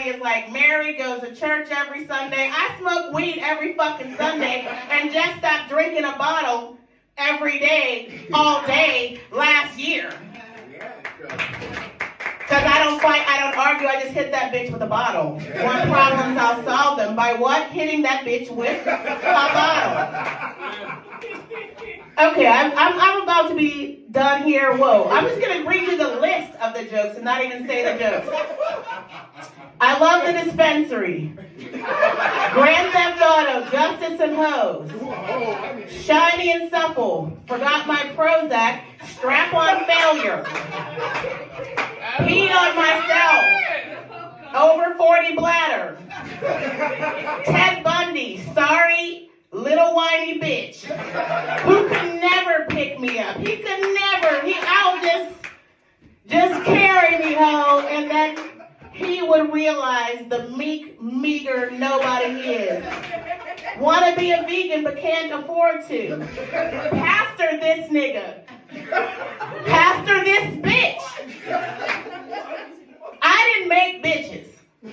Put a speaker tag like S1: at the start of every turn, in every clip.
S1: is like married, goes to church every Sunday. I smoke weed every fucking Sunday and just stopped drinking a bottle every day, all day, last year. Because I don't fight, I don't argue, I just hit that bitch with a bottle. Want problems, I'll solve them. By what? Hitting that bitch with a bottle. Okay, I'm about to be done here. Whoa. I'm just going to read you the list of the jokes and not even say the jokes. I love the dispensary. Grand Theft Auto, Justice and Hose. Shiny and Supple. Forgot my Prozac. Strap-on failure. Peed on myself. Over 40 bladder. Ted Bundy. Sorry, little whiny bitch. Who could never pick me up. He could never. I'll just carry me home, and then he would realize the meek, meager nobody he is. Want to be a vegan but can't afford to. Pastor this nigga. Pastor this bitch. I didn't make bitches.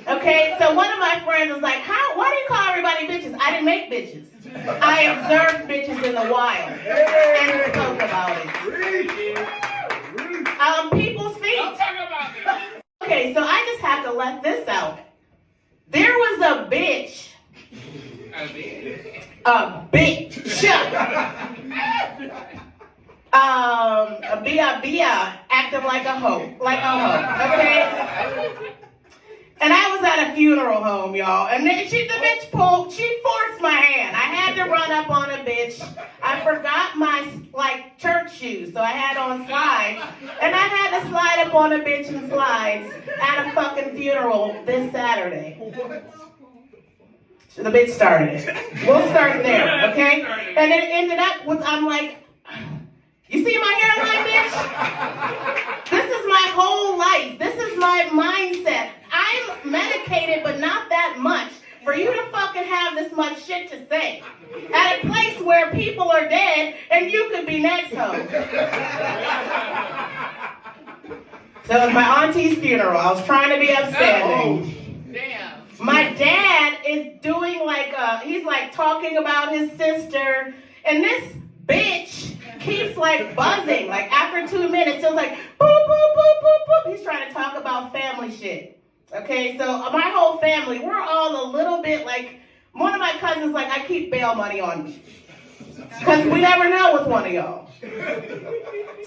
S1: Okay, so one of my friends was like, why do you call everybody bitches? I didn't make bitches. I observed bitches in the wild and spoke about it. People's feet. Okay, so I just have to let this out. There was a bitch. A bitch. A bia acting like a hoe. Okay? And I was at a funeral home, y'all. And then she forced my hand. I had to run up on a bitch. I forgot my, church shoes, so I had on slides. And I had to slide up on a bitch in slides at a fucking funeral this Saturday. So the bitch started it. We'll start there, okay? And it ended up with, I'm like, you see my hairline, bitch? This is my whole life. This is my mindset. I'm medicated, but not that much for you to fucking have this much shit to say at a place where people are dead and you could be next home. So it was my auntie's funeral. I was trying to be upstanding. Oh, damn. My dad is doing he's talking about his sister, and this bitch keeps buzzing. After 2 minutes, it was boop, boop, boop, boop, boop. He's trying to talk about family shit. Okay, so my whole family, we're all a little bit one of my cousins, I keep bail money on me. Because we never know with one of y'all.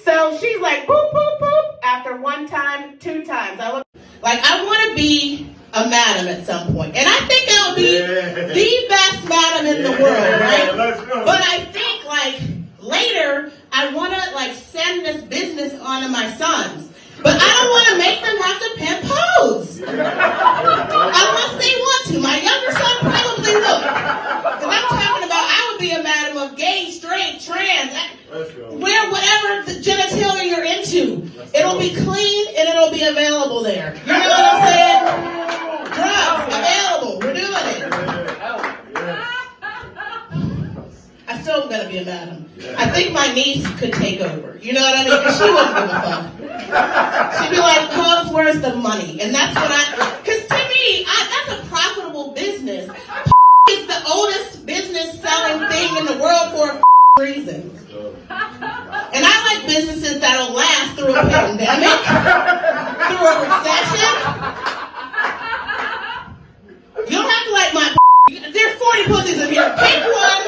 S1: So she's boop, boop, boop. After 1 time, 2 times. I want to be a madam at some point. And I think I would be the best madam in the world, right? But I think, later, I want to, send this business on to my sons. But I don't want to make them have to pimp hoes. Unless they want to. My younger son probably will. Because I'm talking about I would be a madam of gay, straight, trans. Wear whatever the genitalia you're into. It'll be clean and it'll be available there. You know what I'm saying? Drugs available. We're doing it. I still am going to be a madam. I think my niece could take over. You know what I mean? Because she wouldn't give a fuck. She'd be like, Cubs, where's the money? And that's what because to me, that's a profitable business. It's the oldest business selling thing in the world for a reason. And I like businesses that'll last through a pandemic, through a recession. You don't have to like my there's 40 pussies in here. Pick one,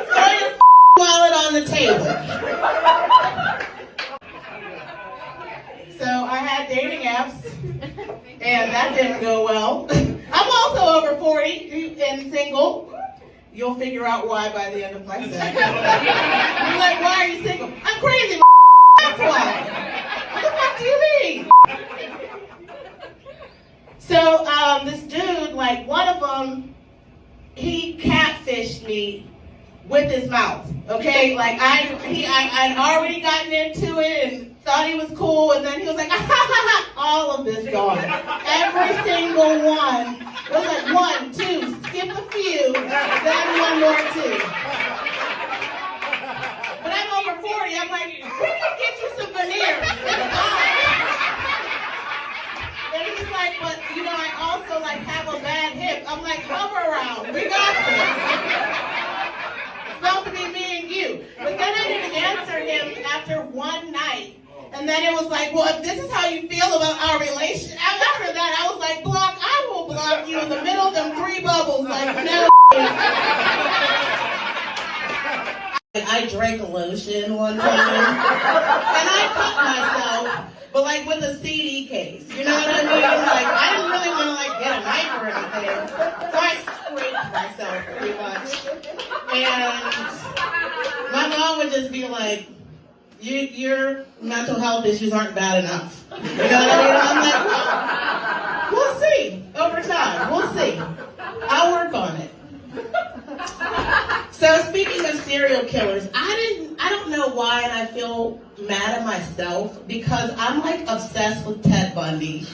S1: throw your wallet on the table. So I had dating apps, and that didn't go well. I'm also over 40 and single. You'll figure out why by the end of my set. You're like, why are you single? I'm crazy. That's why. What the fuck do you mean? So this dude, one of them, he catfished me with his mouth. Okay, I'd already gotten into it and thought he was cool, and then he was like, all of this gone. Every single one. It was 1, 2, skip a few, then 1 more, 2. But I'm over 40, I'm like, we can get you some veneers. And he's like, but I also have like, hover around. We got this. It's supposed to be me and you. But then I didn't answer him after one night. And then it was like, well, if this is how you feel about our relationship. After that, I was like, block, I will block you in the middle of them 3 bubbles. Like, no. I drank lotion one time, and I cut myself, but like with a CD case, you know what I mean? Like, I didn't really want to like get a knife or anything, so I scraped myself pretty much. And my mom would just be like, your mental health issues aren't bad enough. You know what I mean? I'm like, well, we'll see over time. We'll see. I'll work on it. So speaking of serial killers, I don't know why, and I feel mad at myself because I'm like obsessed with Ted Bundy,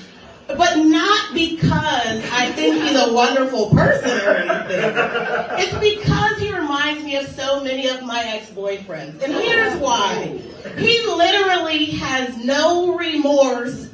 S1: but not because I think he's a wonderful person or anything. It's because he reminds me of so many of my ex-boyfriends, and here's why. He literally has no remorse